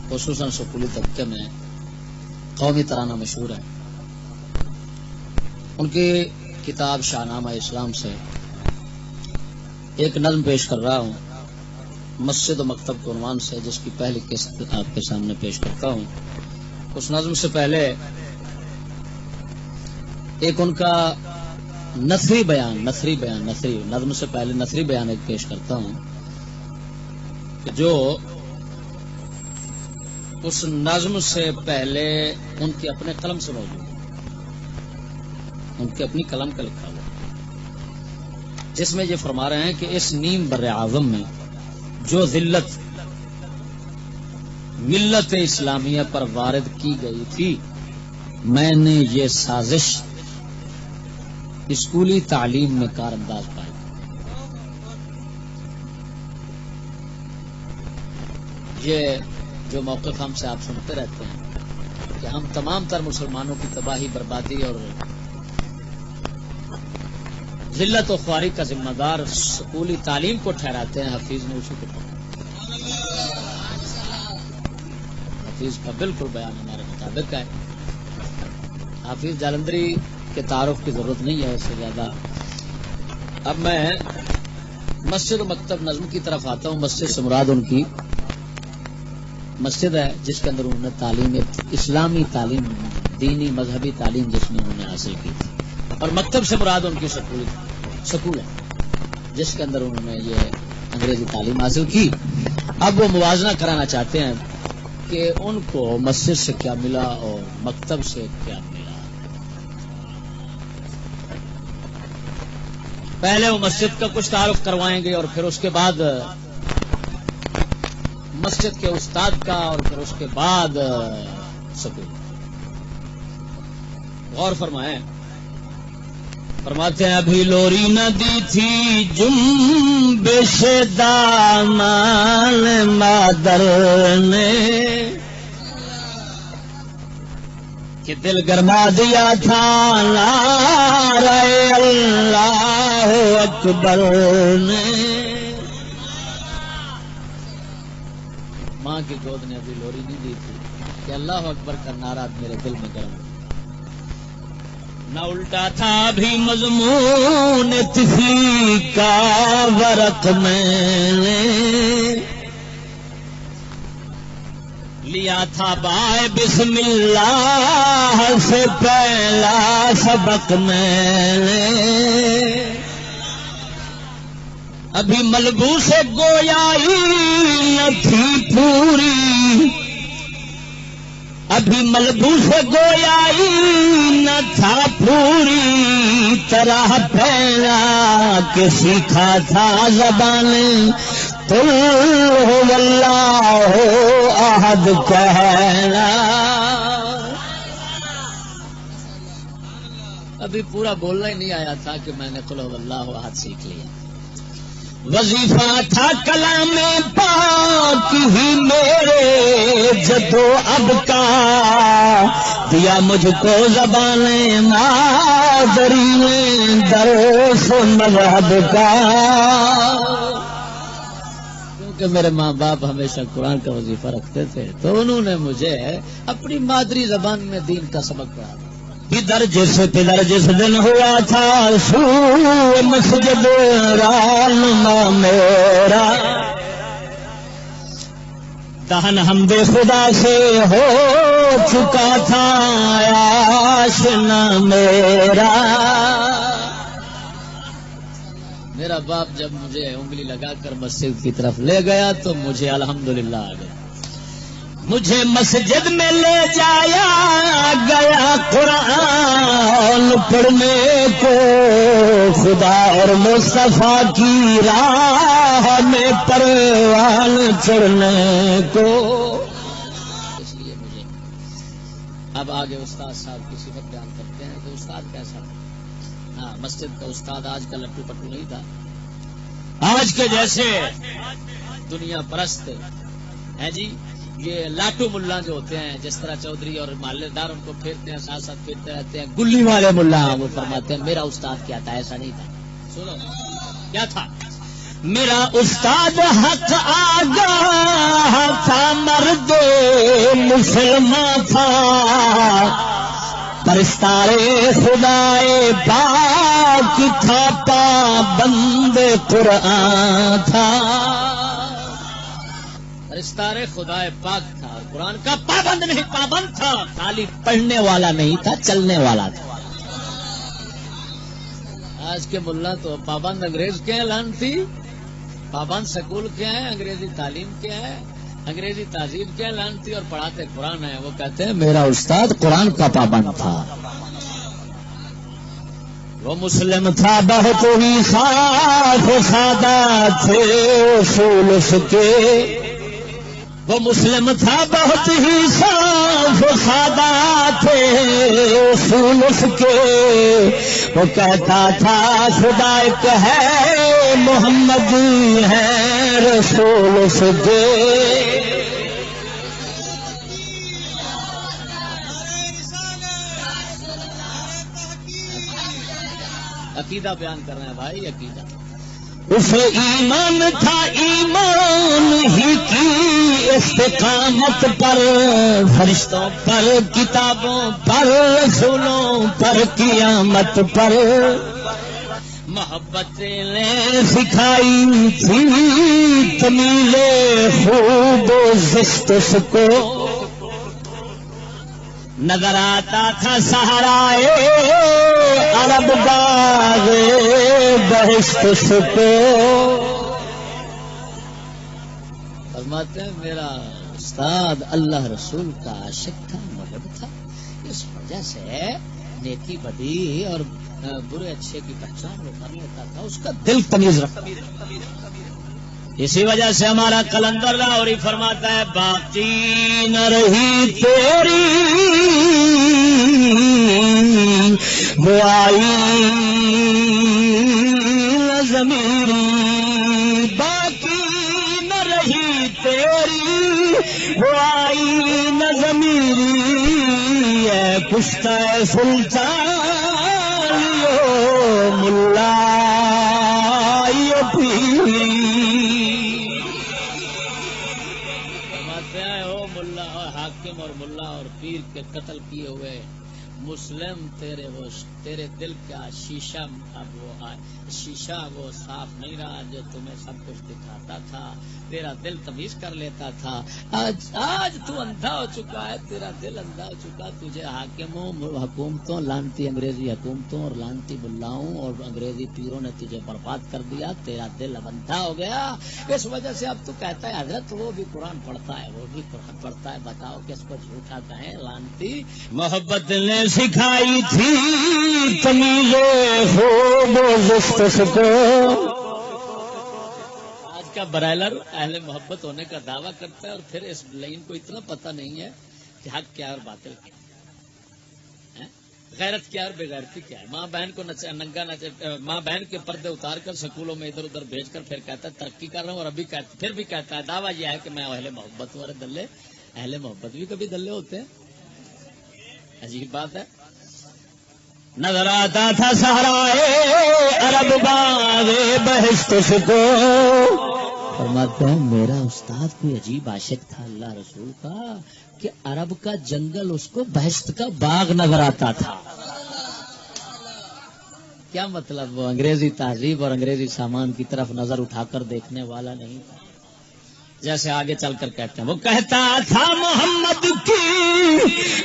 خصوصاً سکولی طبقے میں قومی ترانہ مشہور ہے. ان کی کتاب شاہ نامہ اسلام سے ایک نظم پیش کر رہا ہوں مسجد و مکتب کے عنوان سے، جس کی پہلی قسط آپ کے سامنے پیش کرتا ہوں. اس نظم سے پہلے ایک ان کا نثری بیان نظم سے پہلے نثری بیان ایک پیش کرتا ہوں کہ جو اس نظم سے پہلے ان کے اپنے قلم سے موجود ہے، ان کی اپنی قلم کا لکھا ہوا، جس میں یہ فرما رہے ہیں کہ اس نیم بر اعظم میں جو ذلت ملت اسلامیہ پر وارد کی گئی تھی، میں نے یہ سازش اسکولی تعلیم میں کار انداز پائی. یہ جو موقف ہم سے آپ سنتے رہتے ہیں کہ ہم تمام تر مسلمانوں کی تباہی، بربادی اور ذلت و خواری کا ذمہ دار اسکولی تعلیم کو ٹھہراتے ہیں. حفیظ نے اسی کو حفیظ کا بالکل بیان ہمارے مطابق ہے. حافظ جالندری کے تعارف کی ضرورت نہیں ہے اس سے زیادہ. اب میں مسجد و مکتب نظم کی طرف آتا ہوں. مسجد سے مراد ان کی مسجد ہے جس کے اندر انہوں نے تعلیم، اسلامی تعلیم، دینی مذہبی تعلیم جس میں انہوں نے حاصل کی تھی، اور مکتب سے مراد ان کی سکول ہے جس کے اندر انہوں نے یہ انگریزی تعلیم حاصل کی. اب وہ موازنہ کرانا چاہتے ہیں کہ ان کو مسجد سے کیا ملا اور مکتب سے کیا ملا. پہلے وہ مسجد کا کچھ تعارف کروائیں گے اور پھر اس کے بعد مسجد کے استاد کا اور پھر اس کے بعد سکول. غور فرمائیں. فرماتے ہیں ابھی لوری نہ دی تھی جنبش دامن مادر نے کہ دل گرما دیا تھا نعرہ اللہ اکبر نے. ماں کی گود نے ابھی لوری نہیں دی تھی کہ اللہ اکبر کا نعرہ میرے دل میں گرم ہو. نہ الٹا تھا بھی مضمون تھی کا ورق میں نے لیا تھا بائے بسم اللہ سے پہلا سبق میں نے. ابھی ملبوس گویائی نہ تھی پوری، ابھی ملبوس گویائی نہ تھا پوری طرح پہلا کہ سیکھا تھا زبان قل هو اللہ احد کہنا. ابھی پورا بولنا ہی نہیں آیا تھا کہ میں نے قل هو اللہ احد سیکھ لیا. وظیفہ تھا کلام پاک ہی میرے جدو اب کا دیا مجھ کو زبان مادری نے درس مذہب کا. کیونکہ میرے ماں باپ ہمیشہ قرآن کا وظیفہ رکھتے تھے تو انہوں نے مجھے اپنی مادری زبان میں دین کا سبق پڑھایا. پدر جس دن ہوا تھا سو مسجد رانما میرا دہن حمد خدا سے ہو چکا تھا آشنا میرا. میرا باپ جب مجھے انگلی لگا کر مسجد کی طرف لے گیا تو مجھے الحمدللہ آ گیا. مجھے مسجد میں لے جایا گیا قرآن پڑھنے کو خدا اور مصطفیٰ کی راہ میں پروان چڑھنے کو. اس لیے مجھے اب آگے استاد صاحب کی صفت بیان کرتے ہیں کہ استاد کیسا تھا. ہاں، مسجد کا استاد آج کا لٹو پٹو نہیں تھا. آج کے جیسے دنیا پرست ہے جی یہ لاٹو ملا جو ہوتے ہیں، جس طرح چودھری اور محلے دار ان کو پھیرتے ہیں، ساتھ ساتھ پھیرتے رہتے ہیں، گلی والے ملا وہ فرماتے ہیں میرا استاد کیا تھا. ایسا نہیں تھا. سنو کیا تھا. میرا استاد حق آگاہ تھا، مرد مسلمان تھا، پرستارے خدائے پاک تھا، پابند قرآن تھا. پرستارے خدائے پاک تھا، قرآن کا پابند نہیں، پابند تھا. خالی پڑھنے والا نہیں تھا، چلنے والا تھا. آج کے ملا تو پابند انگریز کے ہیں، لانتی پابند سکول کے ہیں، انگریزی تعلیم کے ہیں، انگریزی تہذیب کے لانتی، اور پڑھاتے قرآن ہیں. وہ کہتے ہیں میرا استاد قرآن کا پابند تھا. وہ مسلم تھا، بہت ہی صاف سادہ تھے اصول اس کے. وہ مسلم تھا، بہت ہی صاف سادہ تھے اصول اس کے. وہ کہتا تھا خدا ایک ہے، محمد ہے رسول اس کے. عقیدہ بیان کر رہے ہیں بھائی، عقیدہ. اسے ایمان تھا، ایمان ہی کی استقامت پر، فرشتوں پر، کتابوں پر، رسولوں پر، قیامت پر. محبت نے سکھائی تھی تمیل خوب و زشت اس کو. نظر آتا تھا سہرائے عرب باغ بہشت اس کو. فرماتے ہیں میرا استاد اللہ رسول کا عاشق تھا، محب تھا. اس وجہ سے نیکی بدی اور برے اچھے کی پہچان وہ کر لیتا تھا، اس کا دل تمیز رکھتا. اسی وجہ سے ہمارا قلندر لاہوری فرماتا ہے باقی نہ رہی تیری وہ آئی نہ ضمیری، باقی نہ رہی تیری وہ آئی نہ ضمیری. اے پشتہ سلطان ملا پیری. حاکم اور ملا اور پیر کے قتل کیے ہوئے مسلم تیرے دل کا شیشہ اب وہ شیشہ وہ صاف نہیں رہا جو تمہیں سب کچھ دکھاتا تھا. تیرا دل تمیز کر لیتا تھا. آج تو اندھا ہو چکا ہے، تیرا دل اندھا ہو چکا. تجھے حاکموں حکومتوں، لانتی انگریزی حکومتوں اور لانتی ملاؤں اور انگریزی پیروں نے تجھے برباد کر دیا. تیرا دل اب اندھا ہو گیا. اس وجہ سے اب تو کہتا ہے حضرت وہ بھی قرآن پڑھتا ہے، وہ بھی قرآن پڑھتا ہے. بتاؤ کس کو جھوٹا کہیں؟ لانتی. محبت نے سکھائی تھی تمیز خوب و زشت اس کو. آج کا برائلر اہل محبت ہونے کا دعویٰ کرتا ہے اور پھر اس لائن کو اتنا پتہ نہیں ہے کہ حق کیا اور باطل کیا ہے، غیرت کیا اور بےغیرتی کیا ہے. ماں بہن کو ننگا ماں بہن کے پردے اتار کر سکولوں میں ادھر ادھر بھیج کر پھر کہتا ہے ترقی کر رہا ہوں، اور ابھی پھر بھی کہتا ہے دعویٰ یہ ہے کہ میں اہل محبت ہوں. ارے دلے، اہل محبت بھی کبھی دلے ہوتے ہیں؟ عجیب بات ہے. نظر آتا تھا سہرائے عرب باغ بہشت اس کو. فرماتے ہیں میرا استاد کوئی عجیب عاشق تھا اللہ رسول کا کہ عرب کا جنگل اس کو بہشت کا باغ نظر آتا تھا. کیا مطلب؟ وہ انگریزی تہذیب اور انگریزی سامان کی طرف نظر اٹھا کر دیکھنے والا نہیں تھا. جیسے آگے چل کر کہتے ہیں وہ کہتا تھا محمد کی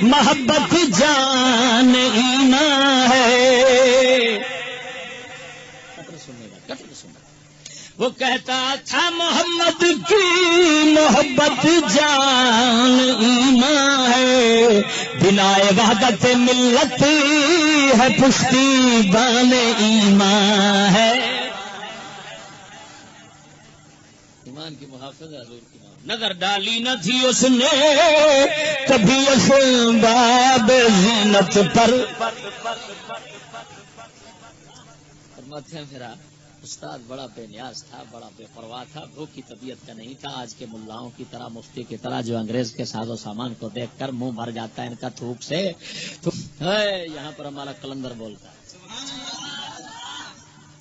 محبت جان ایمان ہے. وہ کہتا تھا محمد کی محبت جان ایمان ہے. بنا وحدت ملت ہے پشتی بان ایمان ہے. ایمان کی محافظ حضور کی نظر ڈالی نہ تھی اس نے کبھی اس باب زینت پر. فرماتے ہیں پھر استاد بڑا بے نیاز تھا، بڑا بے پرواہ تھا، بھوکی طبیعت کا نہیں تھا. آج کے ملاؤں کی طرح، مفتی کی طرح جو انگریز کے ساز و سامان کو دیکھ کر منہ بھر جاتا ہے ان کا تھوک سے. یہاں پر ہمارا قلندر بولتا ہے.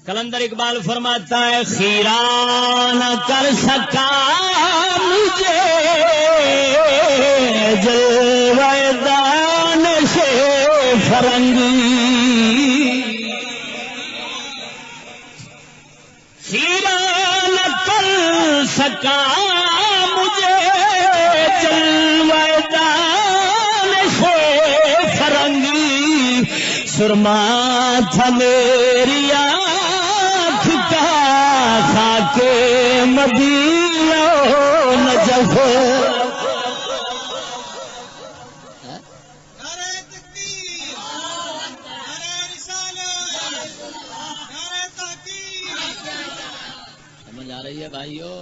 قلندر اقبال فرماتا ہے خیرہ نہ کر سکا مجھے جل سرما تھا میری آنکھ کا خاک مدینہ نجف ہے بھائیو.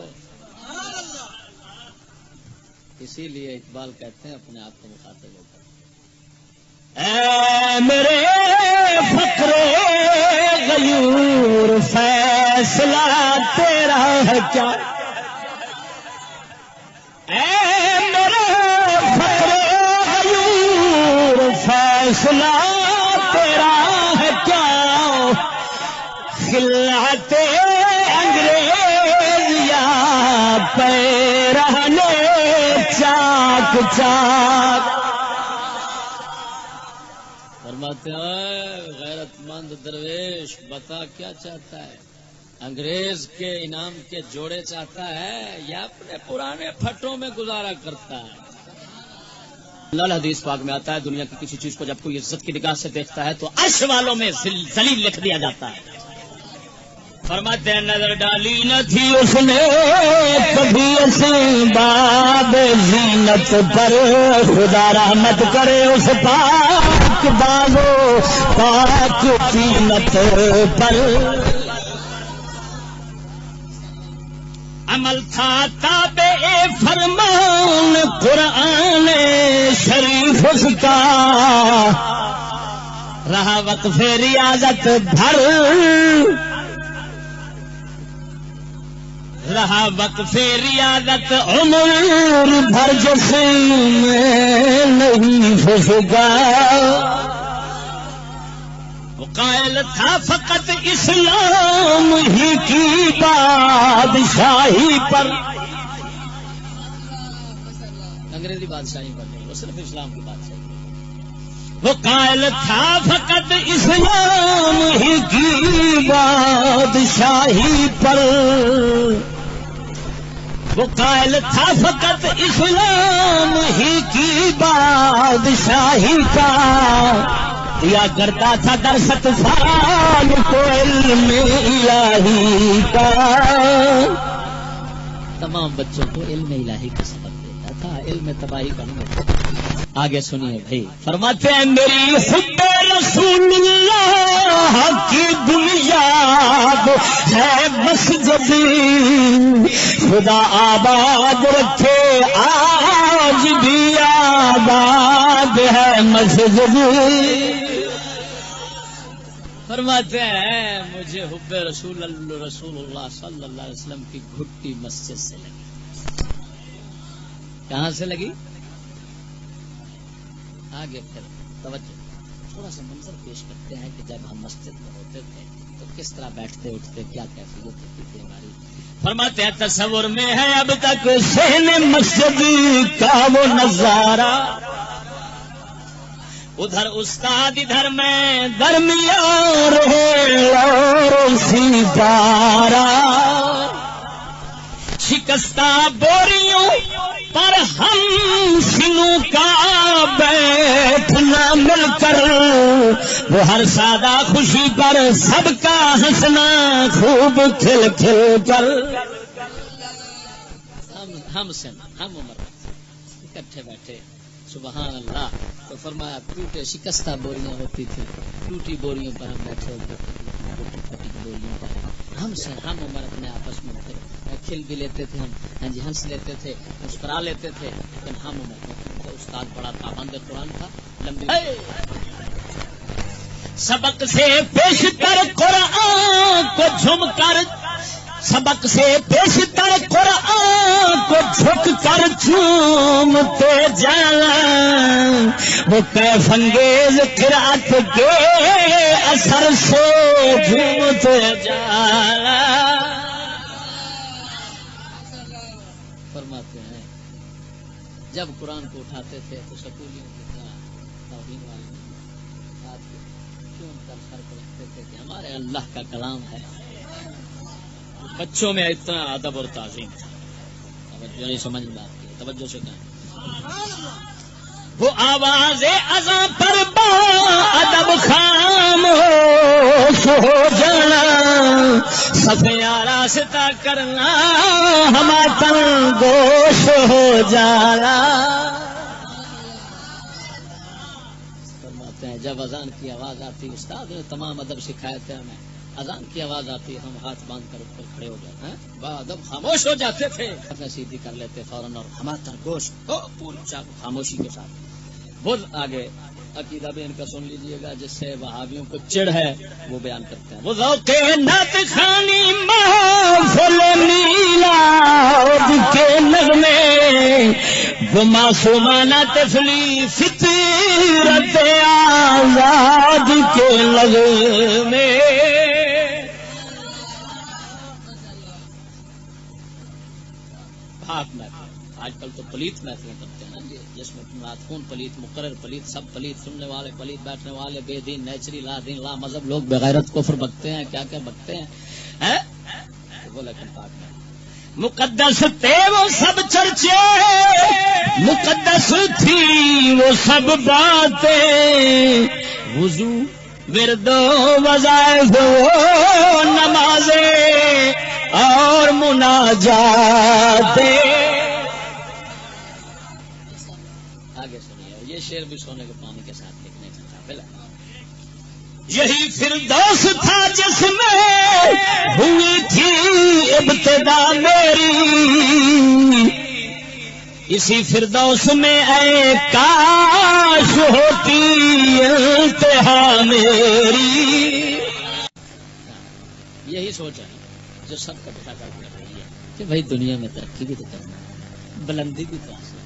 اسی لیے اقبال کہتے ہیں اپنے آپ کو مخاطب ہو کر اے میرے فقر غیور فیصلہ تیرا ہے کیا. اے میرے فقر غیور فیصلہ تیرا ہے کیا. خلعت پیرہنے چاک چاک. فرماتے ہیں غیرت مند درویش بتا کیا چاہتا ہے. انگریز کے انعام کے جوڑے چاہتا ہے یا اپنے پرانے پھٹوں میں گزارا کرتا ہے. اللہ حدیث پاک میں آتا ہے دنیا کی کسی چیز کو جب کوئی عزت کی نگاہ سے دیکھتا ہے تو عرش والوں میں ذلیل لکھ دیا جاتا ہے. فرماتے ہیں نظر ڈالی نہ تھی اس نے کبھی اسباب زینت پر. خدا رحمت کرے اس پاک بازو پاک زینت پر. عمل تھا تابع فرمان قرآن شریف اس کا. رہا وقف ریاضت بھر رہا وقف ریاضت عمر بھر جسم میں نہیں پھسکا. وہ قائل تھا فقط اسلام ہی کی بادشاہی پر. انگریزی بادشاہی پر نہیں وہ صرف اسلام کی بادشاہی. وہ قائل تھا فقط اسلام ہی کی بادشاہی پر. وہ قائل تھا فقط اسلام ہی کی بادشاہی کا. دیا کرتا تھا درست فال کو علم الہی کا. تمام بچوں کو علم الہی کا سبق دیتا تھا. علم تباہی کا نہیں. آگے سنیے بھائی. فرماتے ہیں میری حب رسول اللہ کی بنیاد ہے مسجد. خدا آباد رکھے آج بھی آباد ہے مسجد. فرماتے ہیں مجھے حب رسول اللہ صلی اللہ علیہ وسلم کی گھٹی مسجد سے لگی. کہاں سے لگی؟ آگے پھر توجہ تھوڑا سا منظر پیش کرتے ہیں کہ جب ہم مسجد میں ہوتے تھے تو کس طرح بیٹھتے اٹھتے کیا کیفیت ہوتی تھی ہماری. فرماتے ہیں تصور میں ہے اب تک صحن مسجد کا وہ نظارہ. ادھر استاد ادھر میں درمیان اور سپارہ. شکستہ بوریوں پر ہم سنوں کا بیٹھنا مل کر. وہ ہر سادہ خوشی پر سب کا ہنسنا خوب کھل کھل کر. ہم عمر اکٹھے بیٹھے سبحان اللہ. تو فرمایا ٹوٹے شکستہ بوریاں ہوتی تھی. ٹوٹی بوریوں پر ہم بیٹھے ہوتے تھے. بوریوں پر ہم عمر اپنے آپس میں کھل بھی لیتے تھے. ہم جی ہنس لیتے تھے مسکرا لیتے تھے. لیکن ہم عمر استاد بڑا پابند قرآن تھا. لمبی سبق سے پیشتر قرآن کو جھم کر سبق سے پیشتر قرآن کو جھک کر چومتے جانا. وہ کیف انگیز قرأت کے اثر سے جھومتے جانا. فرماتے ہیں جب قرآن کو اٹھاتے تھے تو سکولیوں کی طرح توہین والے کیوں کر سر کو رکھتے تھے کہ ہمارے اللہ کا کلام ہے. بچوں میں اتنا ادب اور تعظیم تھا. توجہ نہیں سمجھ میں آتی. توجہ سے کہیں وہ آواز اذاں پر با ادب خاموش ہو جانا، صفے آراستہ کرنا ہما تن گوش ہو جانا۔ فرماتے ہیں جب اذان کی آواز آتی، استاد نے تمام ادب سکھائے تھے ہمیں، اذان کی آواز آتی ہم ہاتھ باندھ کر اوپر کھڑے ہو جاتے ہیں، ادب خاموش ہو جاتے تھے، سیدھی کر لیتے فوراً اور ہما تن گوش پوری خاموشی کے ساتھ۔ بدھ آگے عقیدہ بھی ان کا سن لیجئے گا، جس سے وہابیوں کو چڑ ہے وہ بیان کرتے ہیں۔ وہ ذوق نعت خوانی محفل میلاد کے نغمے، وہ معصومانہ طفلی فطرت آزاد کے نغمے۔ آج کل تو پلیت محفلیں کرتے ہیں نا جس میں خون پلیت، مقرر پلیت، سب پلیت، سننے والے پلیت، بیٹھنے والے بے دین، نیچری، لا دین، لا مذہب، لوگ بغیرت کفر بکتے ہیں، کیا کیا بکتے ہیں۔ وہ لیکن پاک میں مقدس تھے وہ سب چرچے، مقدس تھی وہ سب باتیں، وضو ورد و وظائف و نمازیں اور مناجاتیں۔ آگے سنیے، یہ شعر بھی سونے کے پانی کے ساتھ لکھنے کا قابل ہے۔ یہی فردوس تھا جس میں ہوئی تھی ابتدا میری، اسی فردوس میں اے کاش ہوتی انتہا میری۔ یہی سوچ ہے جو سب کا پتا کر رہی ہے کہ بھائی دنیا میں ترقی بھی تو کرنا ہے، بلندی بھی تو حاصل،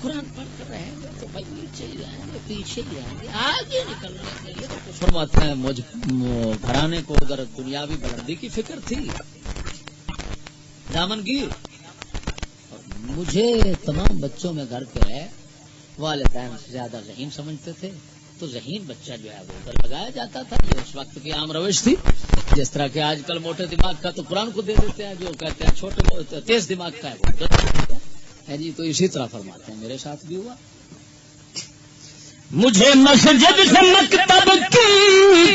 قرآن پڑھ کر رہیں گے تو بھائی نیچے ہی رہیں گے، پیچھے ہی رہیں گے، آگے نکلنے کے لیے تو کچھ فرماتے ہیں۔ مجھ گھرانے کو اگر دنیاوی بلندی کی فکر تھی، دامنگیر، اور مجھے تمام بچوں میں گھر کے والدین زیادہ ذہین سمجھتے تھے، تو ذہین بچہ جو ہے وہ ادھر لگایا جاتا تھا۔ یہ اس وقت کی عام روش تھی، جس طرح کہ آج کل موٹے دماغ کا تو قرآن کو دے دیتے ہیں، جو کہتے ہیں چھوٹے تیز دماغ کا ہے وہ ادھر ہے جی۔ تو اسی طرح فرماتے ہیں، میرے ساتھ بھی ہوا۔ مجھے مسجد سے مکتب کی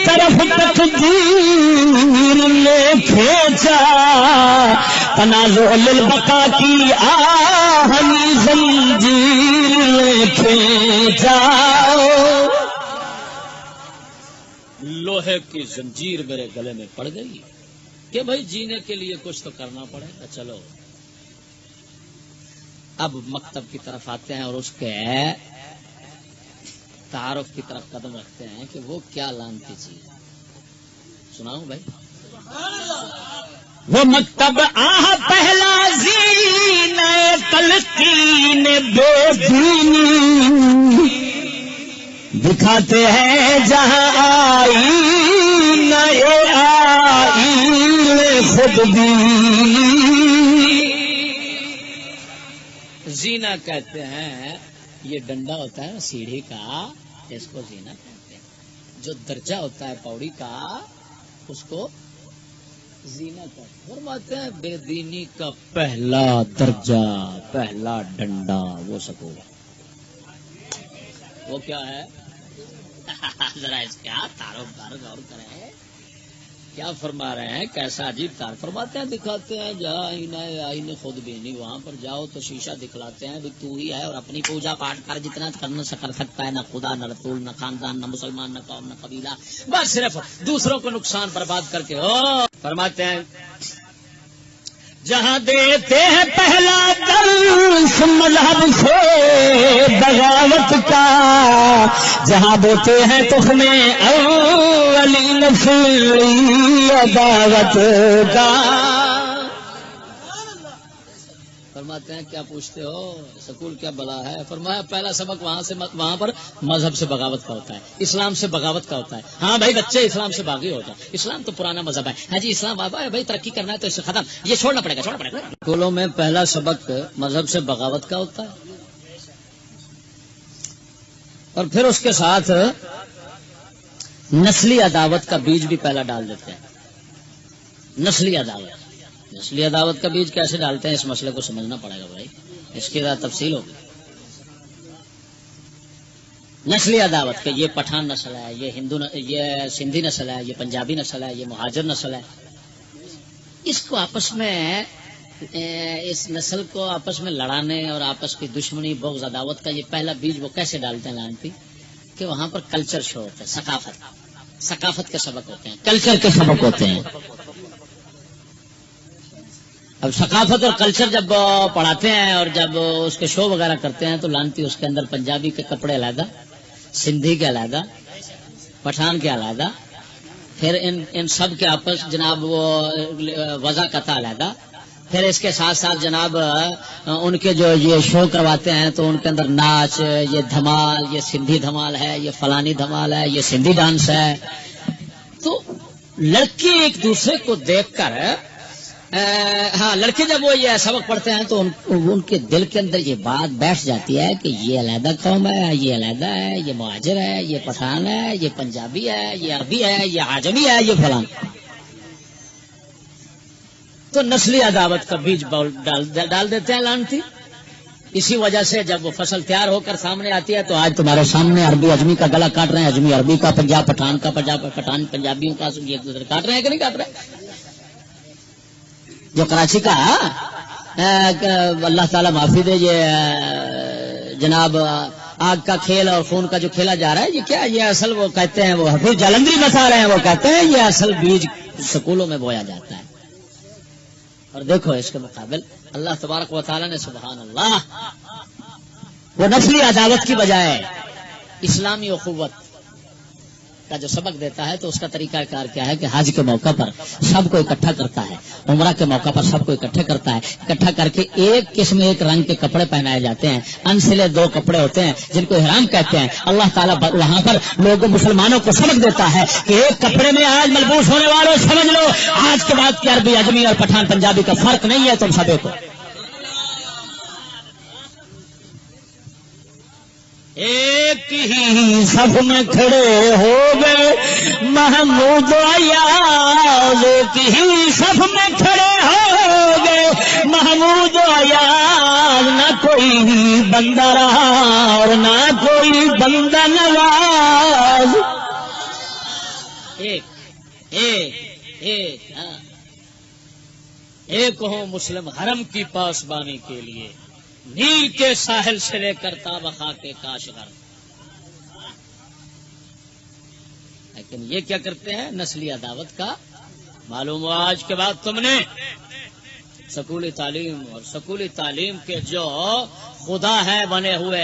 طرف تقدیر نے کھینچا، تنازع للبقا کی آہنی زنجیر نے کھینچا، لوہے کی زنجیر میرے گلے میں پڑ گئی کہ بھائی جینے کے لیے کچھ تو کرنا پڑے گا۔ چلو اب مکتب کی طرف آتے ہیں اور اس کے تعارف کی طرف قدم رکھتے ہیں کہ وہ کیا لانتی چیز۔ سناؤں بھائی؟ وہ مکتب آہ پہلا زینہ تلقین بے دینی، دکھاتے ہیں جہاں آئینہ آئین خود بینی۔ زینہ کہتے ہیں، یہ ڈنڈا ہوتا ہے سیڑھی کا، اس کو زینہ کہتے ہیں۔ جو درجہ ہوتا ہے پوڑی کا، اس کو زینہ کہتے ہیں۔ فرماتے ہیں بے دینی کا پہلا درجہ، پہلا ڈنڈا وہ سکو، وہ کیا ہے؟ ذرا اس کا تعارف پر غور کریں، کیا فرما رہے ہیں، کیسا عجیب تعارف فرماتے ہیں۔ دکھاتے ہیں جہاں آئین خود بینی، وہاں پر جاؤ تو شیشہ دکھلاتے ہیں بھی تو ہی ہے، اور اپنی پوجا پاٹ کر جتنا کرنا کر سکتا ہے، نہ خدا نہ رسول نہ خاندان نہ مسلمان نہ قوم نہ قبیلہ، بس صرف دوسروں کو نقصان برباد کر کے فرماتے ہیں جہاں دیتے ہیں پہلا درس مذہب سے بغاوت کا، جہاں دیتے ہیں تخم اولی نفلی عداوت کا۔ فرماتے ہیں کیا پوچھتے ہو، سکول کیا بلا ہے؟ فرمایا پہلا سبق وہاں پر مذہب سے بغاوت کا ہوتا ہے، اسلام سے بغاوت کا ہوتا ہے۔ ہاں بھائی بچے اسلام سے باغی ہو جائیں، اسلام تو پرانا مذہب ہے، ہاں جی اسلام بابا ہے بھائی، ترقی کرنا ہے تو اس سے ختم، یہ چھوڑنا پڑے گا۔ اسکولوں میں پہلا سبق مذہب سے بغاوت کا ہوتا ہے، اور پھر اس کے ساتھ نسلی عداوت کا بیج بھی پہلا ڈال دیتے ہیں۔ نسلی عداوت، نسلی عداوت کا بیج کیسے ڈالتے ہیں، اس مسئلے کو سمجھنا پڑے گا بھائی، اس کی ذرا تفصیل ہوگی۔ نسلی عداوت کہ یہ پٹھان نسل ہے، یہ یہ سندھی نسل ہے، یہ پنجابی نسل ہے، یہ مہاجر نسل ہے. اس کو آپس میں اس نسل کو آپس میں لڑانے اور آپس کی دشمنی بغض عداوت کا یہ پہلا بیج وہ کیسے ڈالتے ہیں لانتی کہ وہاں پر کلچر شو ہوتا ہے، ثقافت کے سبق ہوتے ہیں، کلچر کے سبق ہوتے ہیں. اب ثقافت اور کلچر جب پڑھاتے ہیں اور جب اس کے شو وغیرہ کرتے ہیں تو لانتی اس کے اندر پنجابی کے کپڑے علیحدہ، سندھی کے علیحدہ، پٹھان کے علیحدہ، پھر ان سب کے آپس جناب وہ وضع قطع علیحدہ، پھر اس کے ساتھ ساتھ جناب ان کے جو یہ شو کرواتے ہیں تو ان کے اندر ناچ، یہ دھمال، یہ سندھی دھمال ہے، یہ فلانی دھمال ہے، یہ سندھی ڈانس ہے. تو لڑکے ایک دوسرے کو دیکھ کر ہاں لڑکے جب وہ یہ سبق پڑھتے ہیں تو ان کے دل کے اندر یہ بات بیٹھ جاتی ہے کہ یہ علیحدہ قوم ہے، یہ علیحدہ ہے، یہ مہاجر ہے، یہ پٹھان ہے، یہ پنجابی ہے، یہ عربی ہے، یہ عجمی ہے، یہ فلان. تو نسلی عداوت کا بیج ڈال دیتے ہیں لانتی. اسی وجہ سے جب وہ فصل تیار ہو کر سامنے آتی ہے تو آج تمہارے سامنے عربی اجمی کا گلا کاٹ رہے ہیں، اجمی عربی کا، پنجاب پٹھان کا، پٹھان پنجابیوں کا، یہ ایک دوسرے کاٹ رہے ہیں کہ نہیں کاٹ رہے. جو کراچی کا اللہ تعالی معافی دے یہ جناب آگ کا کھیل اور خون کا جو کھیلا جا رہا ہے، یہ کیا، یہ اصل وہ کہتے ہیں، وہ حفیظ جالندری بتا رہے ہیں، وہ کہتے ہیں یہ اصل بیج سکولوں میں بویا جاتا ہے. اور دیکھو اس کے مقابل اللہ تبارک و تعالی نے سبحان اللہ وہ نسلی عداوت کی بجائے اسلامی اخوت کا جو سبق دیتا ہے تو اس کا طریقہ کار کیا ہے کہ حج کے موقع پر سب کو اکٹھا کرتا ہے، عمرہ کے موقع پر سب کو اکٹھا کرتا ہے، اکٹھا کر کے ایک قسم ایک رنگ کے کپڑے پہنائے جاتے ہیں، انسلے 2 کپڑے ہوتے ہیں جن کو احرام کہتے ہیں. اللہ تعالیٰ وہاں پر لوگوں مسلمانوں کو سبق دیتا ہے کہ ایک کپڑے میں آج ملبوس ہونے والوں سمجھ لو آج کے بعد کی عربی اجمی اور پٹھان پنجابی کا فرق نہیں ہے تم سبھی کو. ایک ہی صف میں کھڑے ہو گئے محمود ایاز، ایک ہی صف میں کھڑے ہو گئے محمود ایاز، نہ کوئی بندہ رہا اور نہ کوئی بندہ نواز. ایک ہو مسلم حرم کی پاسبانی کے لیے، نیل کے ساحل سے لے کر تابخا کے کاشغر. لیکن یہ کیا کرتے ہیں نسلی عداوت کا معلوم ہوا آج کے بعد تم نے سکولی تعلیم اور سکولی تعلیم کے جو خدا ہے بنے ہوئے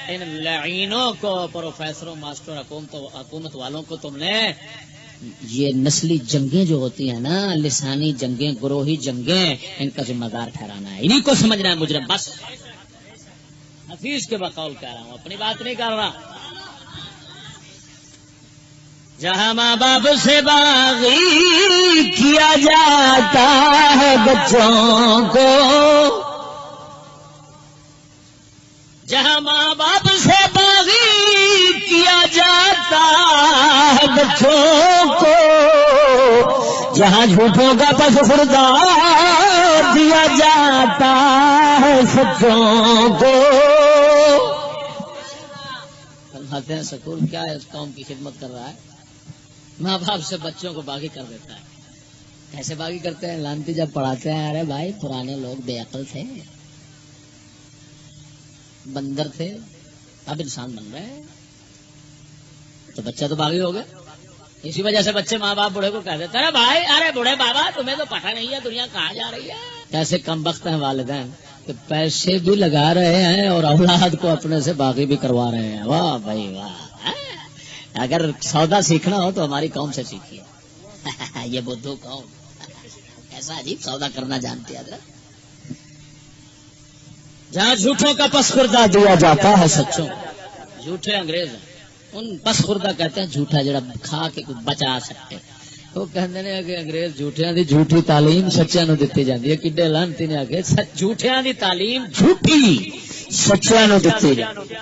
ان لعینوں کو، پروفیسروں، ماسٹر، حکومت والوں کو تم نے یہ نسلی جنگیں جو ہوتی ہیں نا، لسانی جنگیں، گروہی جنگیں، ان کا ذمہ دار ٹھہرانا ہے، انہیں کو سمجھنا ہے مجرم. بس حفیظ کے بقول کہہ رہا ہوں، اپنی بات نہیں کر رہا. جہاں ماں باپ سے باغی کیا جاتا ہے بچوں کو، جہاں ماں باپ سے باغی کیا جاتا ہے بچوں کو، جہاں جھوٹوں کا پس خردہ دیا جاتا ہے سچوں کو. فرماتے ہیں سکول کیا ہے، اس قوم کی خدمت کر رہا ہے، ماں باپ سے بچوں کو باغی کر دیتا ہے. کیسے باغی کرتے ہیں لانتی؟ جب پڑھاتے ہیں ارے بھائی پرانے لوگ بے عقل تھے، بندر تھے، اب انسان بن رہے ہیں، تو بچہ تو باغی ہو گئے. اسی وجہ سے بچے ماں باپ بوڑھے کو کہہ دیتے ہیں بھائی ارے بوڑھے بابا تمہیں تو پتہ نہیں ہے دنیا کہاں جا رہی ہے. کیسے کم بخت ہیں والدین کہ پیسے بھی لگا رہے ہیں اور اولاد کو اپنے سے باغی بھی کروا رہے ہیں. واہ بھائی واہ. اگر سودا سیکھنا ہو تو ہماری قوم سے سیکھیے. یہ بدھو قوم ایسا عجیب سودا کرنا جانتی ہے. جہاں جھوٹوں کا پس خوردہ دیا جاتا ہے سچوں. جھوٹے انگریز ہیں، ان پس خوردہ کہتے ہیں جھوٹا جڑا کھا کے کچھ بچا سکتے. وہ کہتے ہیں کہ انگریز جھوٹیاں دی جھوٹی تعلیم سچیاں نو دتی جاندی ہے. کڈے لانتی نے آگے جھوٹیاں دی تعلیم جھوٹی سچیاں نو دتی جاندی.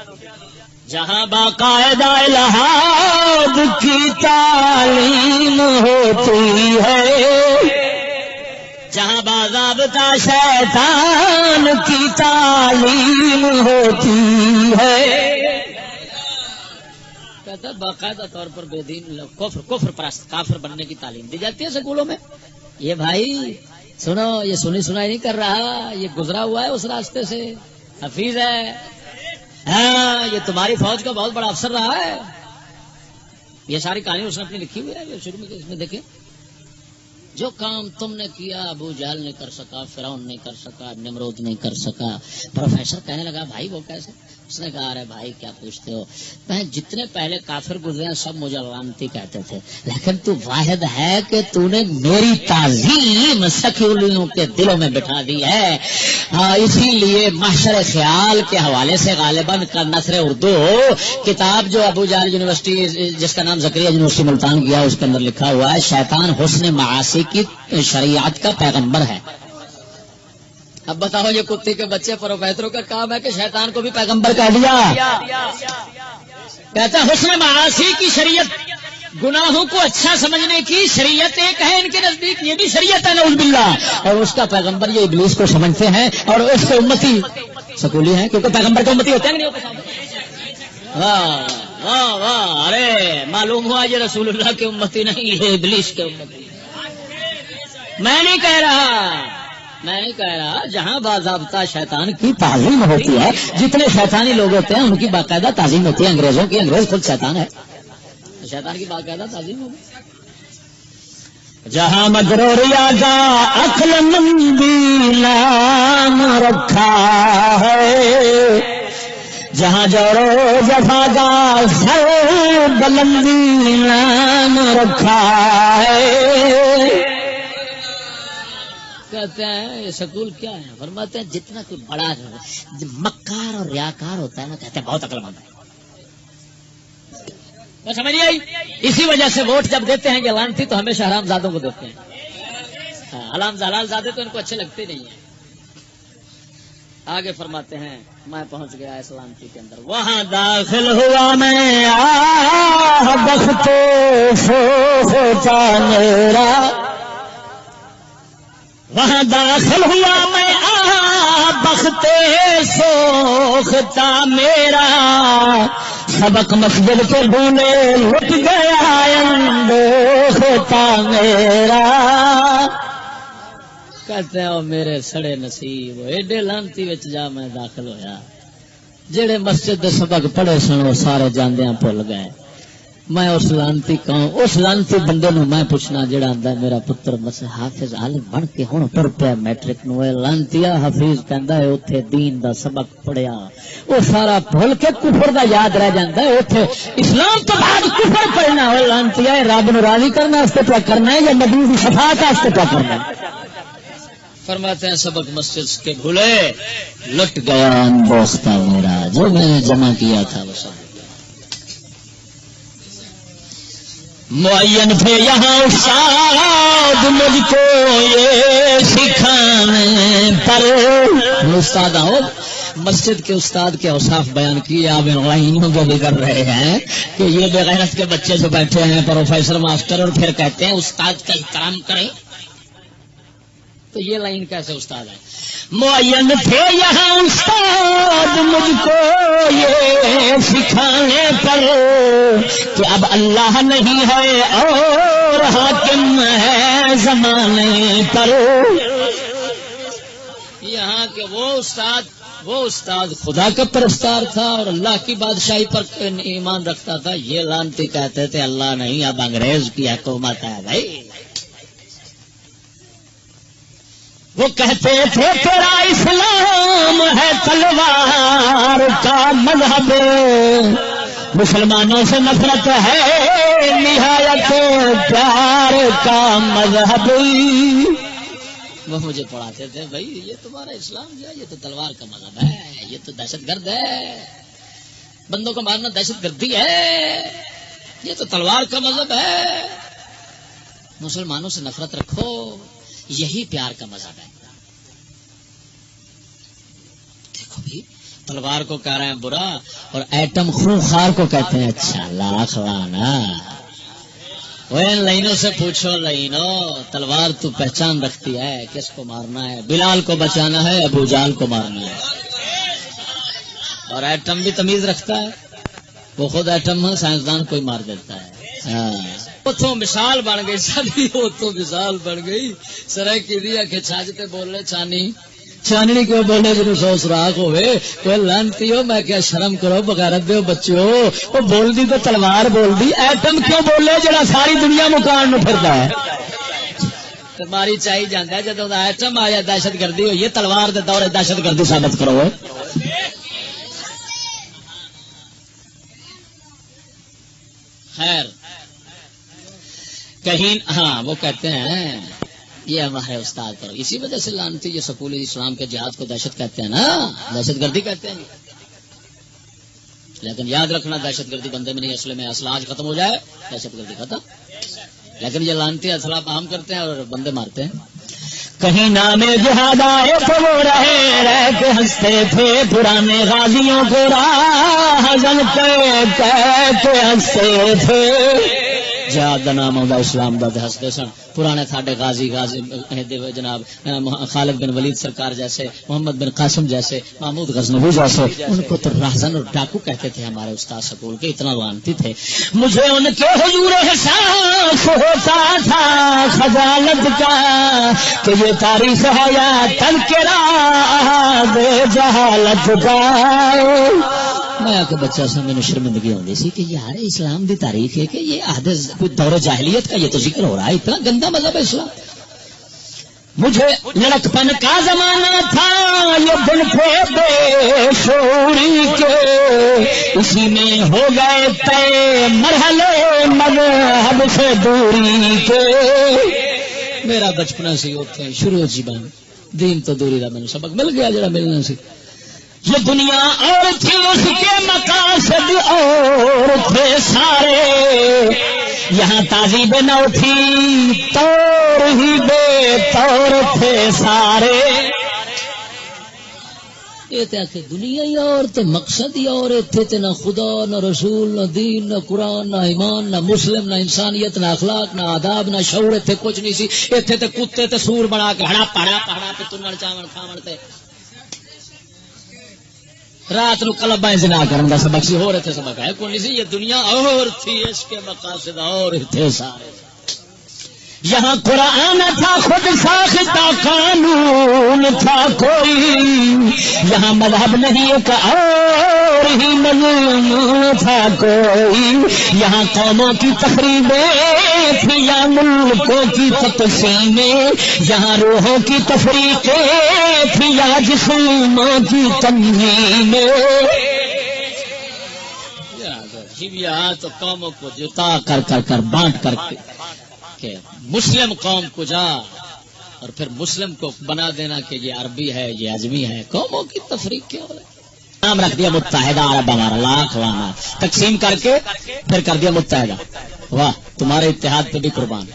جہاں باقاعدہ الہاد کی تعلیم ہوتی ہے، جہاں باضابطہ شیطان کی تعلیم ہوتی ہے، کہتا ہے باقاعدہ طور پر بے دین کفر پرست کافر بننے کی تعلیم دی جاتی ہے سکولوں میں. یہ بھائی سنو، یہ سنی سنائی نہیں کر رہا، یہ گزرا ہوا ہے اس راستے سے، حفیظ ہے. ہاں یہ تمہاری فوج کا بہت بڑا افسر رہا ہے. یہ ساری کہانی اس نے اپنی لکھی ہوئی ہے. یہ شروع میں اس میں دیکھیں، جو کام تم نے کیا ابو جہل نہیں کر سکا، فرعون نہیں کر سکا، نمرود نہیں کر سکا. پروفیسر کہنے لگا بھائی وہ کیسے؟ اس نے کہا ارے بھائی کیا پوچھتے ہو، میں جتنے پہلے کافر گزرے ہیں سب مجھے لعنتی کہتے تھے، لیکن تو واحد ہے کہ تو نے میری تعظیم سکولیوں کے دلوں میں بٹھا دی ہے. اسی لیے محشر خیال کے حوالے سے غالباً کا نثر اردو کتاب جو ابو جہل یونیورسٹی جس کا نام زکریا یونیورسٹی ملتان کیا اس کے اندر لکھا ہوا ہے شیطان حسن معاصی کی شریعت کا پیغمبر ہے. اب بتاؤ یہ کتے کے بچے پروفیسروں کا کام ہے کہ شیطان کو بھی پیغمبر کہہ دیا. کہتا ہے حسن معاصی کی شریعت، گناہوں کو اچھا سمجھنے کی شریعت ایک ہے ان کے نزدیک، یہ بھی شریعت ہے نعوذ باللہ، اور اس کا پیغمبر یہ ابلیس کو سمجھتے ہیں اور اس کے امتی سکولی ہیں کیونکہ پیغمبر کے امتی ہوتے ہیں نہیں ہوتے. واہ واہ واہ، ارے معلوم ہوا یہ رسول اللہ کے امتی نہیں، یہ ابلیس کے امتی. میں نہیں کہہ رہا جہاں باضابطہ شیطان کی تعظیم ہوتی ہے، جتنے شیطانی لوگ ہوتے ہیں ان کی باقاعدہ تعظیم ہوتی ہے. انگریزوں کی، انگریز خود شیطان ہے، شیطان کی باقاعدہ تعظیم ہوگی. جہاں مغروریا کا عقل مندی نام رکھا ہے، جہاں جورو جفا کا سر بلندی نام رکھا ہے. کہتے ہیں یہ سکول کیا ہے؟ فرماتے ہیں جتنا کوئی بڑا مکار اور ریاکار ہوتا ہے نا، کہتے ہیں بہت عقل مند ہے. سمجھ آئی؟ اسی وجہ سے ووٹ جب دیتے ہیں کہ لانتی تو ہمیشہ حرام زادوں کو دیتے ہیں. حلال زادے تو ان کو اچھے لگتے نہیں ہیں. آگے فرماتے ہیں میں پہنچ گیا اس لانتی کے اندر، وہاں داخل ہوا میں بخت سوچا میرا، وہاں داخل ہوا میں بخت سوختا میرا، سبق مسجد کے ڈھونڈے لٹ گیا اندوختا میرا. کہتے ہیں میرے سڑے نصیب ایڈے لانتی وچ جا میں داخل ہویا، جڑے مسجد دے سبق پڑھے سن وہ سارے جاندیاں بھول گئے. میں اس لانتی اس لانتی بندے نو میں پوچھنا جڑا آندا میرا پتر بس حافظ عالم بن کے ہن ٹر پیا میٹرک نو، اے لانتیا حفیظ کہندا ہے اوتھے دین دا سبق پڑھیا او سارا بھول کے کفر دا یاد رہ جاندا ہے، اوتھے اسلام تو بعد کفر پڑھنا ہو. لانتیا رب نو راضی کرنا واسطے پیا کرنا ہے یا نبی دی شفاعت واسطے پیا کرنا ہے؟ فرماتے ہیں سبق مسجد کے بھولے لٹ گیا اندوختہ میرا، جو میں نے جمع کیا تھا وہ سب معین تھے یہاں استاد مجھ کو یہ سکھانے پر. استاد آؤ مسجد کے استاد کے اوصاف بیان کیے آپ ان لائنوں کو بھی کر رہے ہیں کہ یہ بے غیرت کے بچے جو بیٹھے ہیں پروفیسر ماسٹر اور پھر کہتے ہیں استاد کا احترام کریں، تو یہ لائن کیسے استاد ہے؟ معین تھے یہاں استاد مجھ کو یہ سکھانے پر کہ اب اللہ نہیں ہے اور حاکم ہے زمانے پر. یہاں کے وہ استاد خدا کا پرستار تھا اور اللہ کی بادشاہی پر ایمان رکھتا تھا. یہ لانتی کہتے تھے اللہ نہیں اب انگریز کی حکومت ہے. بھائی وہ کہتے تھے تیرا اسلام ہے تلوار کا مذہب، مسلمانوں سے نفرت ہے نہایت پیار کا مذہب. وہ مجھے پڑھاتے تھے بھائی یہ تمہارا اسلام جو ہے یہ تو تلوار کا مذہب ہے، یہ تو دہشت گرد ہے، بندوں کو مارنا دہشت گردی ہے، یہ تو تلوار کا مذہب ہے، مسلمانوں سے نفرت رکھو یہی پیار کا مذہب ہے. دیکھو بھی تلوار کو کہہ رہے ہیں برا اور ایٹم خونخوار کو کہتے ہیں اچھا. لاکھ لانا وہ ان لائنوں سے پوچھو، لائنوں تلوار تو پہچان رکھتی ہے کس کو مارنا ہے؟ بلال کو بچانا ہے، ابو جہل کو مارنا ہے. اور ایٹم بھی تمیز رکھتا ہے، وہ خود ایٹم سائنسدان کوئی مار دیتا ہے. اتوں مثال بن گئی ساری، اتوں مثال بن گئی سرائکی دیا کہ چھاجتے بولے چاننی کیوں بولے جنہوں 100 سوراخ ہوئے کوئی لانتی ہو. میں کیا شرم کرو بغیرت دیو بچوں، وہ بول دی تو تلوار بول دی، ایٹم کیوں بولے جڑا ساری دنیا مکان نو پھردا ہے. ماری چاہی جانا ہے جدو ایٹم آیا دہشت گردی ہوئی ہے، تلوار دے دور دہشت گردی ثابت کرو. خیر کہیں ہاں وہ کہتے ہیں یہ ہمارے استاد پر اسی وجہ سے لانتی یہ سکول اسلام کے جہاد کو دہشت کہتے ہیں نا، دہشت گردی کہتے ہیں. لیکن یاد رکھنا دہشت گردی بندے میں نہیں، اصل میں اسلحہ ختم ہو جائے دہشت گردی ختم. لیکن یہ لانتی اسلحہ عام کرتے ہیں اور بندے مارتے ہیں. کہیں نام جہاد آئے تو وہ رہ کے ہنستے تھے پرانے غازیوں کو راہ کے ہنستے تھے. جہاد کا نام آتا اسلام کا ہنستے سن پرانے تھے غازی جناب خالد بن ولید سرکار جیسے، محمد بن قاسم جیسے، محمود غزنوی جیسے، ان کو تو راہزن اور ڈاکو کہتے تھے ہمارے استاد سکول کے، اتنا لانتی تھے. مجھے ان کے حضور احساس ہوتا تھا خجالت کا کہ یہ تاریخ ہے یا تذکرہ جہالت کا. میں کہ بچہ سا میں شرمندگی ہوتی سی کہ یار اسلام دی تاریخ ہے کہ یہ عہد کوئی دور جاہلیت کا یہ تو ذکر ہو رہا ہے، اتنا گندا مذہب ہے اسلام. مجھے لڑک پن کا زمانہ تھا یہ دن تھے بے شعوری کے، اسی میں ہو گئے طے مرحلے مذہب سے دوری کے. میرا بچپنا سی اتنے شروع جیبان دین تو دوری کا مجھے سبق مل گیا جڑا ملنا سی. یہ دنیا اور تھی اس کے مقاصد اور تھے سارے، یہاں تہذیب نہ تھی طور ہی بے طور تھے سارے. یہ تو کہ دنیا ہی اور تے مقصد ہی اور تھے تے نہ خدا نہ رسول نہ دین نہ قرآن نہ ایمان نہ مسلم نہ انسانیت نہ اخلاق نہ آداب نہ شعور، اتنے کچھ نہیں سی. اتنے تے کتے تے سور بنا کے ہڑا پہڑا پہ تنن چاون کھاون تے رات نو کلباں زنا کرن دا سبق سی، ہور اتنے سبق ہے کوئی نہیں سی. یہ دنیا اور تھی اس کے مقاصد اور تھے سارے. یہاں قرآن تھا خود ساختہ قانون تھا کوئی، یہاں مذہب نہیں ایک اور ہی مضمون تھا کوئی. یہاں قوموں کی تقریبیں تھی یا ملکوں کی تقسیمیں، یہاں روحوں کی تفریقیں تھی یا جسموں کی تنظیمیں. یہاں تو قوموں کو جتا کر بانٹ کر کہ مسلم قوم کو جا اور پھر مسلم کو بنا دینا کہ یہ عربی ہے یہ عجمی ہے. قوموں کی تفریق کیا نام رکھ دیا متحدہ عرب، ہمارا لاکھ لانا تقسیم کر کے پھر کر دیا متحدہ. واہ تمہارے اتحاد پہ بھی قربان.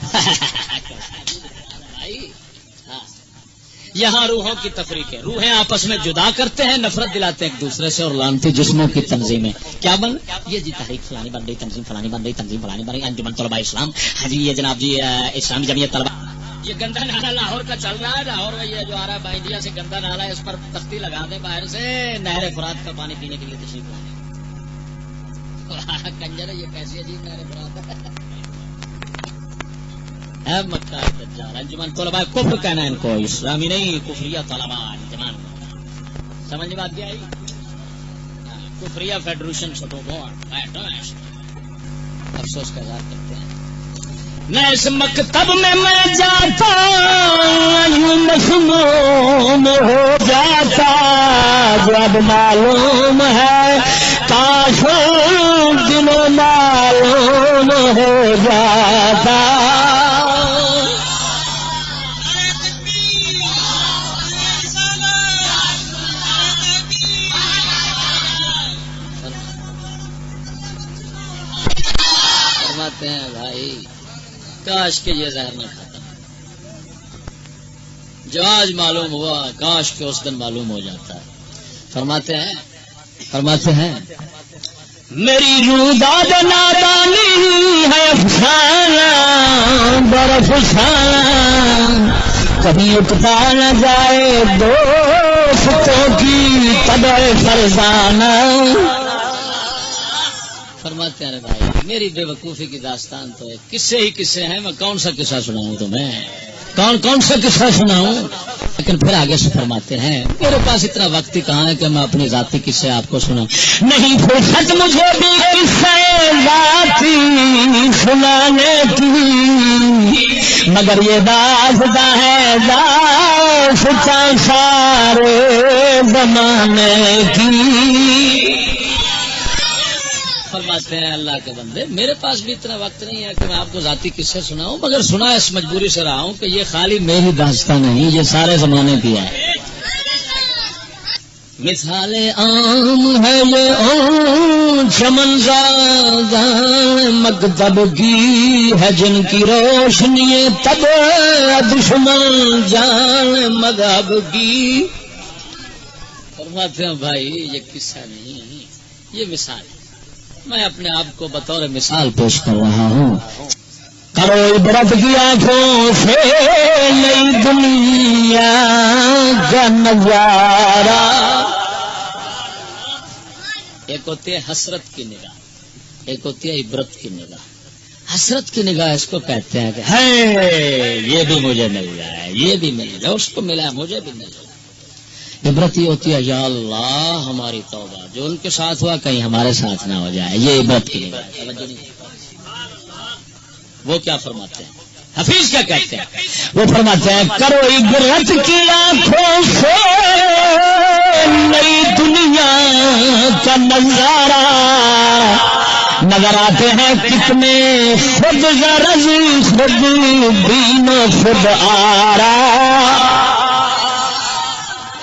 یہاں روحوں کی تفریق ہے، روحیں آپس میں جدا کرتے ہیں، نفرت دلاتے ہیں ایک دوسرے سے، اور لانتی جسموں کی تنظیمیں کیا بن یہ جی تحریک فلانی بن رہی، تنظیم فلانی بن رہی، تنظیم فلانی بن رہی، انجمن طلباء اسلام. ہاں جی یہ جناب جی اسلامی جمعیت طلباء. یہ گندا نالا لاہور کا چل رہا ہے، لاہور میں یہ جو آ رہا ہے انڈیا سے گندا نالا ہے، اس پر تختی لگا دیں باہر سے نہر فرات کا پانی پینے کے لیے تشریف لائیں. کنجر ہے یہ کیسی عجیب نہر فرات ہے. مکہ دجال انجمن طلباء کفر کہنا ان کو، اسلامی نہیں کفریہ طلباء انجمن. سمجھ میں بات کیا آئی؟ کفریہ فیڈریشن چھوٹو بورڈ افسوس کا اظہار کرتے ہیں. میں اس مکتب میں جاتا یوں مسموم ہو جاتا، جب معلوم ہے کاش دنوں معلوم ہو جاتا. ہیں بھائی کاش کے یہ زہر نہ کھاتا، جو آج معلوم ہوا کاش کے اس دن معلوم ہو جاتا. فرماتے ہیں میری روداد نادانی ہے افسانہ برف افسانہ، کبھی اٹھتا نہ جائے دوستوں کی قدر فرزانہ. فرماتے ہیں بھائی میری بے وقوفی کی داستان تو ہے، قصے ہی قصے ہیں، میں کون سا قصہ سناؤں تمہیں، کون سا قصہ سناؤں؟ لیکن پھر آگے سے فرماتے ہیں میرے پاس اتنا وقت ہی کہاں ہے کہ میں اپنی ذاتی قصے آپ کو سناؤں، نہیں فرصت مجھے بھی قصے ذاتی سنانے کی، مگر یہ داستان ہے داستان سارے زمانے کی۔ فرماتے ہیں اللہ کے بندے میرے پاس بھی اتنا وقت نہیں ہے کہ میں آپ کو ذاتی قصے سناؤں، مگر سنا اس مجبوری سے رہا ہوں کہ یہ خالی میری داستان نہیں، یہ سارے زمانے کی ہے۔ مثال عام ہے یہ اون چمن زادہ مکتب کی ہے جن کی روشنی تب دشمن جان مذہب کی۔ فرماتے ہیں بھائی یہ قصہ نہیں، یہ مثال ہے، میں اپنے آپ کو بطور مثال پیش کر رہا ہوں۔ کرو عبرت کی آنکھوں سے نئی دنیا کا نظارہ۔ ایک ہوتی ہے حسرت کی نگاہ، ایک ہوتی ہے عبرت کی نگاہ۔ حسرت کی نگاہ اس کو کہتے ہیں کہ ہے یہ بھی مجھے مل جائے، یہ بھی مل جائے، اس کو ملا ہے مجھے بھی مل جائے۔ عبرت یہ ہوتی ہے یا اللہ ہماری توبہ، جو ان کے ساتھ ہوا کہیں ہمارے ساتھ نہ ہو جائے، یہ عبرت کی نگاہ۔ وہ کیا فرماتے ہیں حفیظ کیا کہتے ہیں؟ وہ فرماتے ہیں کرو عبرت کی آنکھوں سے نئی دنیا کا نظارہ، نظر آتے ہیں کتنے خود غرض خود بین و خود آرا۔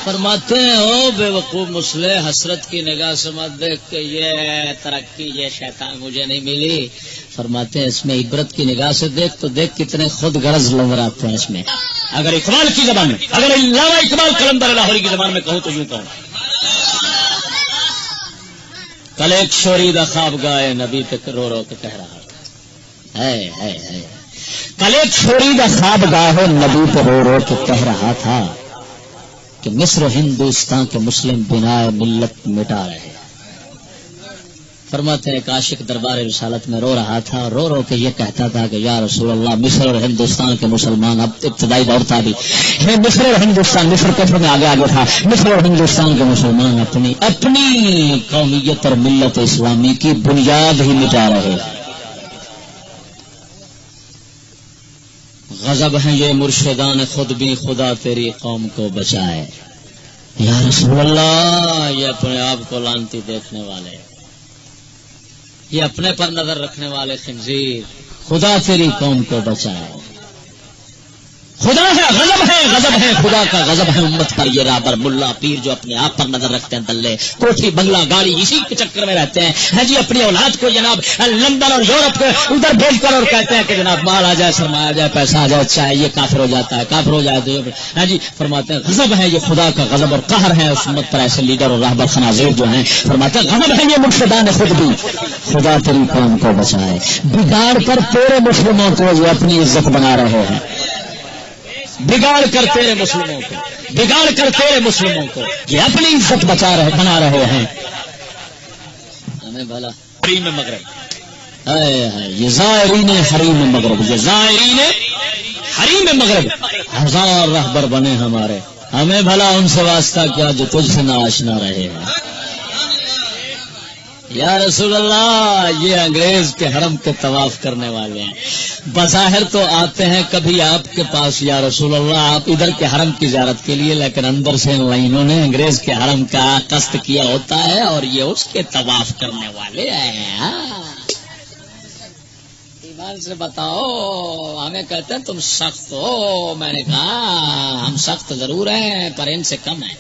فرماتے ہیں او بے وقوف مسلح حسرت کی نگاہ سے مت دیکھ کہ یہ ترقی یہ شیطان مجھے نہیں ملی، فرماتے ہیں اس میں عبرت کی نگاہ سے دیکھ تو دیکھ کتنے خود غرض نظر آتے ہیں اس میں۔ اگر اقبال کی زبان میں، اگر علامہ اقبال قلندر لاہوری کی زبان میں کہوں تو یوں کہوں، کل ایک شوریدہ خواب گائے نبی پہ رو رو کے کہہ رہا تھا، کل ایک شوریدہ خواب گاہ نبی پہ رو رو کے کہہ رہا تھا کہ مصر ہندوستان کے مسلم بنائے ملت مٹا رہے۔ فرماتے ہیں ایک عاشق دربار رسالت میں رو رہا تھا، رو رو کے یہ کہتا تھا کہ یا رسول اللہ مصر اور ہندوستان کے مسلمان، اب ابتدائی دور تھا بھی مصر اور ہندوستان، مصر کفر میں آگے تھا، مصر اور ہندوستان کے مسلمان اپنی قومیت اور ملت اسلامی کی بنیاد ہی مٹا رہے۔ غضب ہیں یہ مرشدان خود بھی خدا تیری قوم کو بچائے۔ یا رسول اللہ یہ اپنے آپ کو لانتی دیکھنے والے، یہ اپنے پر نظر رکھنے والے خنزیر، خدا تیری قوم کو بچائے۔ خدا ہے غضب ہے خدا کا غضب ہے امت پر، یہ رابر ملا پیر جو اپنے آپ پر نظر رکھتے ہیں، دلے کوٹھی بنگلہ گاڑی اسی کے چکر میں رہتے ہیں، ہاں جی اپنی اولاد کو جناب لندن اور یورپ کو ادھر بھیج کر اور کہتے ہیں کہ جناب مال آ جائے سرمایہ آ جائے پیسہ آ جائے چاہے یہ کافر ہو جاتا ہے، کافر ہو جائے تو ہاں جی فرماتے ہیں غضب ہے یہ خدا کا غضب اور قہر ہے اس امت پر ایسے لیڈر اور راہبر خنازیر جو ہیں، فرماتے ہیں غضب ہے یہ مرشدان خود بھی خدا تیری قوم کو بچائے۔ بگاڑ کر تیرے مسلموں کو یہ اپنی عزت بنا رہے ہیں، بگاڑ کر تیرے مسلموں کو، بگاڑ کر تیرے مسلموں کو یہ اپنی عزت بنا رہے ہیں۔ ہمیں بھلا حریم مغرب، یہ زائرین حریم مغرب، یہ زائرین حریم مغرب ہزار رہبر بنے ہمارے، ہمیں بھلا ان سے واسطہ کیا جو تجھ سے نہ آشنا رہے ہیں۔ یا رسول اللہ یہ انگریز کے حرم کے طواف کرنے والے ہیں، بظاہر تو آتے ہیں کبھی آپ کے پاس یا رسول اللہ آپ ادھر کے حرم کی زیارت کے لیے، لیکن اندر سے انہوں نے انگریز کے حرم کا قصد کیا ہوتا ہے اور یہ اس کے طواف کرنے والے ہیں۔ ایمان سے بتاؤ، ہمیں کہتے ہیں تم سخت ہو، میں نے کہا ہم سخت ضرور ہیں پر ان سے کم ہیں،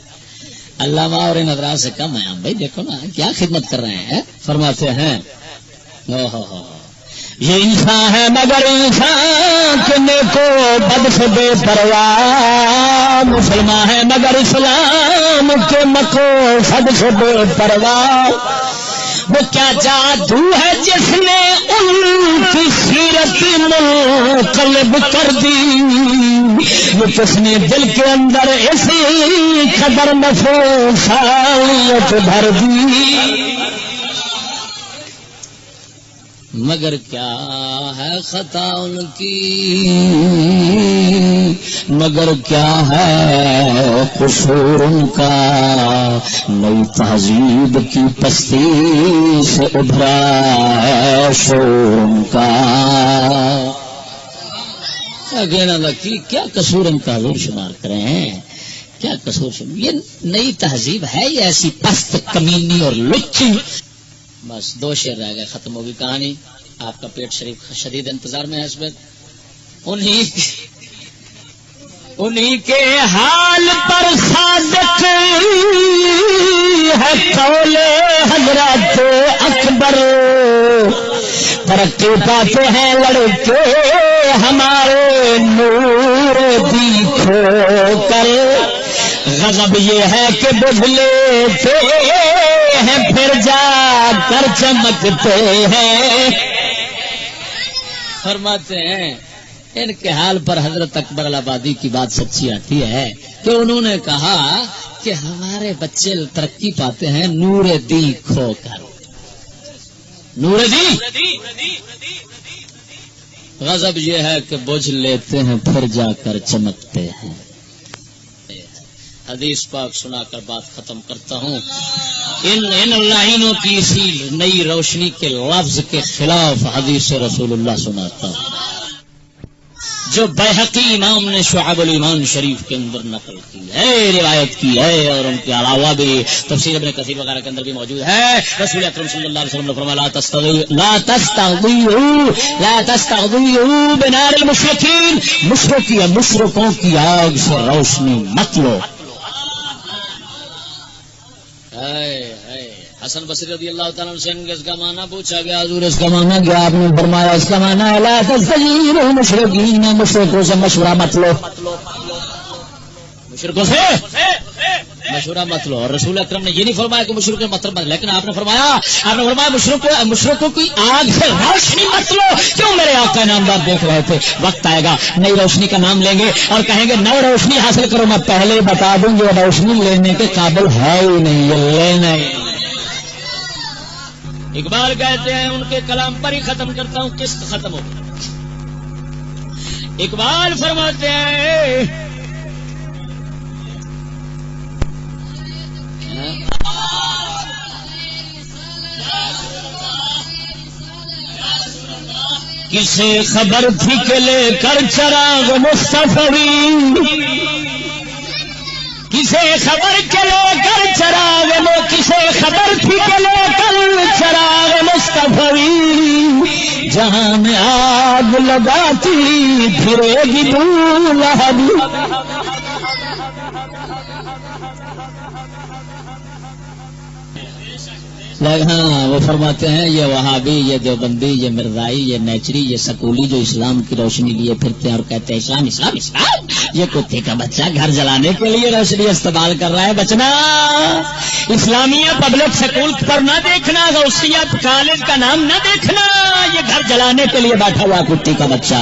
علامہ اور ان حضرات سے کم ہیں ہم، بھائی دیکھو نا کیا خدمت کر رہے ہیں۔ فرماتے ہیں یہ انسان ہے مگر انسان کے نیکو بد سے بے پرواہ، مسلمان ہے مگر اسلام کے مکو سد سے بے پرواہ، وہ کیا جادو ہے جس نے ان کی سیرت منقلب کر دی، وہ کس نے دل کے اندر اسی قدر نفوسیت بھر دی۔ مگر کیا ہے خطا ان کی، مگر کیا ہے قصور ان کا، نئی تہذیب کی پستی سے ابھرا ہے شور ان کا۔ کیا قصور ان کا حضور شمار کرے ہیں، کیا قصور شمار، یہ نئی تہذیب ہے یہ ایسی پست کمینی اور لچی۔ بس 2 شعر رہ گئے، ختم ہوگی کہانی۔ آپ کا پیٹ شریف شدید انتظار میں ہے اس وقت۔ انہی کے حال پر صادق ہے قول حضرت اکبر، ترقی پاتے ہیں لڑکے ہمارے نور دیکھو کر، غضب یہ ہے کہ بجھ لیتے ہیں پھر جا کر چمکتے ہیں۔ فرماتے ہیں ان کے حال پر حضرت اکبر الآبادی کی بات سچی آتی ہے کہ انہوں نے کہا کہ ہمارے بچے ترقی پاتے ہیں نور دی کھو کر، نور دی، غضب یہ ہے کہ بجھ لیتے ہیں پھر جا کر چمکتے ہیں۔ حدیث پاک سنا کر بات ختم کرتا ہوں۔ ان لائنوں کی اسی نئی روشنی کے لفظ کے خلاف حدیث رسول اللہ سناتا ہوں جو بیہقی امام نے شعب الایمان شریف کے اندر نقل کی ہے، روایت کی ہے، اور ان کے علاوہ بھی تفسیر ابن کثیر وغیرہ کے اندر بھی موجود ہے۔ رسول اکرم صلی اللہ علیہ وسلم نے فرمایا لا تستغضوا بنار المشرکین، مشرکوں کی آگ سے روشنی مت لو۔ حسن بصری رضی اللہ تعالیٰ عنہ سے اس کا معنی پوچھا گیا، حضور اس کا معنی کیا؟ آپ نے فرمایا اس کا معنی ہے لا تستجیبوا مشرکین، مشرکوں سے مشورہ مت لو، مشرکوں سے مشورہ مت لو۔ اور رسول اکرم نے یہ نہیں فرمایا کہ مشرکوں سے مطلب مت، لیکن آپ نے فرمایا مشرکوں کی آگ سے روشنی مت لو۔ کیوں؟ میرے آقا نامدار دیکھ رہے تھے وقت آئے گا نئی روشنی کا نام لیں گے اور کہیں گے نئی روشنی حاصل کرو، میں پہلے ہی بتا دوں یہ روشنی لینے کے قابل ہے ہی نہیں، یہ لینا ہی۔ اقبال کہتے ہیں ان کے کلام پر ہی ختم کرتا ہوں، قسط ختم ہو گئی۔ اقبال فرماتے ہیں کسے خبر تھی کہ لے کر چراغ مصطفی، کسے خبر کے لے کر چراغ، کسے خبر تھی کہ لے کر چراغ مصطفی، جہاں میں آگ لگاتی پھرے گی دولہب۔ ہاں وہ فرماتے ہیں یہ وہابی، یہ دیوبندی، یہ مرزائی، یہ نیچری، یہ سکولی جو اسلام کی روشنی لیے پھرتے ہیں اور کہتے ہیں اسلام اسلام اسلام، یہ کتے کا بچہ گھر جلانے کے لیے روشنی استعمال کر رہا ہے۔ بچنا اسلامیہ پبلک سکول پر نہ دیکھنا، غوثیہ کالج کا نام نہ دیکھنا، یہ گھر جلانے کے لیے بیٹھا ہوا کتے کا بچہ۔